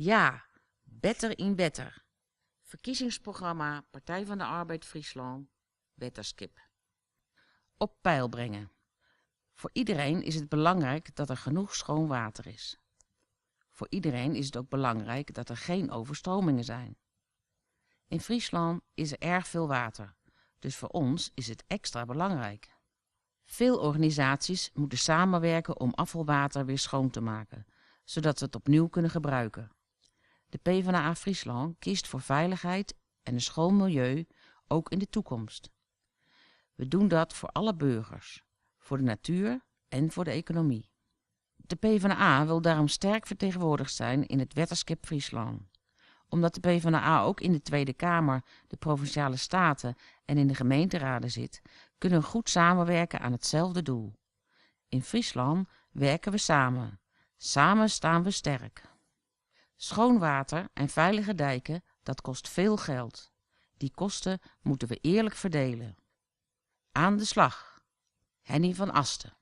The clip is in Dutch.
Ja, Better in Better. Verkiezingsprogramma Partij van de Arbeid Friesland, Wetterskip. Op peil brengen. Voor iedereen is het belangrijk dat er genoeg schoon water is. Voor iedereen is het ook belangrijk dat er geen overstromingen zijn. In Friesland is er erg veel water, dus voor ons is het extra belangrijk. Veel organisaties moeten samenwerken om afvalwater weer schoon te maken, zodat we het opnieuw kunnen gebruiken. De PvdA Friesland kiest voor veiligheid en een schoon milieu, ook in de toekomst. We doen dat voor alle burgers, voor de natuur en voor de economie. De PvdA wil daarom sterk vertegenwoordigd zijn in het Wetterskip Friesland. Omdat de PvdA ook in de Tweede Kamer, de Provinciale Staten en in de gemeenteraden zit, kunnen we goed samenwerken aan hetzelfde doel. In Friesland werken we samen. Samen staan we sterk. Schoon water en veilige dijken, dat kost veel geld. Die kosten moeten we eerlijk verdelen. Aan de slag. Henny van Asten.